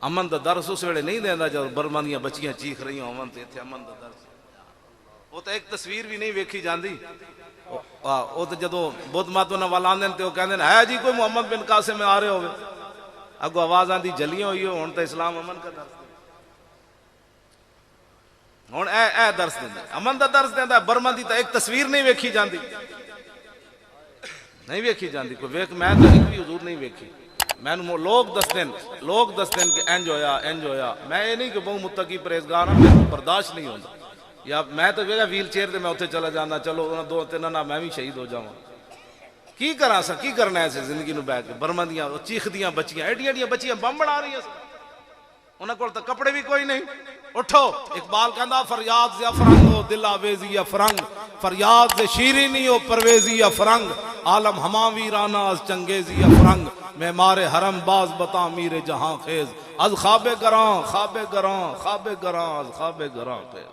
امن دا درس اس ویلے نہیں دیندا جب برما دیاں بچیاں چیخ رہی ہون تے ایتھے امن دا درس وہ تے ایک تصویر بھی نہیں ویکھی جاندی وہ تے جدوں بدھ ماتو نہ ولاندے تے وہ کہندے ہے جی کوئی محمد بن قاسم میں آ رہے ہوے اگو آواز آندی جلیاں ہوئی ہون تے اسلام امن کا درس ہن اے درس دیندا امن دا درس دیندا برما دی تے ایک تصویر نہیں ویکھی جاندی نہیں ویکھی جاندی کوئی ویکھ میں تے ایک بھی حضور نہیں ویکھی میں لوگ دس دن کہ انج ہویا میں یہ نہیں کہ بہت متقی پرہیزگار ہوں میں برداشت نہیں ہوتا یا میں تو ویلا ویل چیئر تے میں اتنے چلا جانا چلو دو تین نہ میں بھی شہید ہو جاؤں کی کرا سا کی کرنا ہے زندگی نو بیٹھ کے برما دیاں چیخ دیاں بچیاں ایڈیاں ایڈیاں بچیاں بم بنا رہی ہیں انہاں کول تو کپڑے بھی کوئی نہیں اٹھو اقبال کہندا فریاد سے فرنگ ہو دل آویزی یا فرنگ فریاد سے شیرینی ہو پرویزی یا فرنگ عالم ہما ویرانہ از چنگیزی یا فرنگ معمار حرم باز بتا میر جہاں خیز از خواب گراں از خواب گراں خیز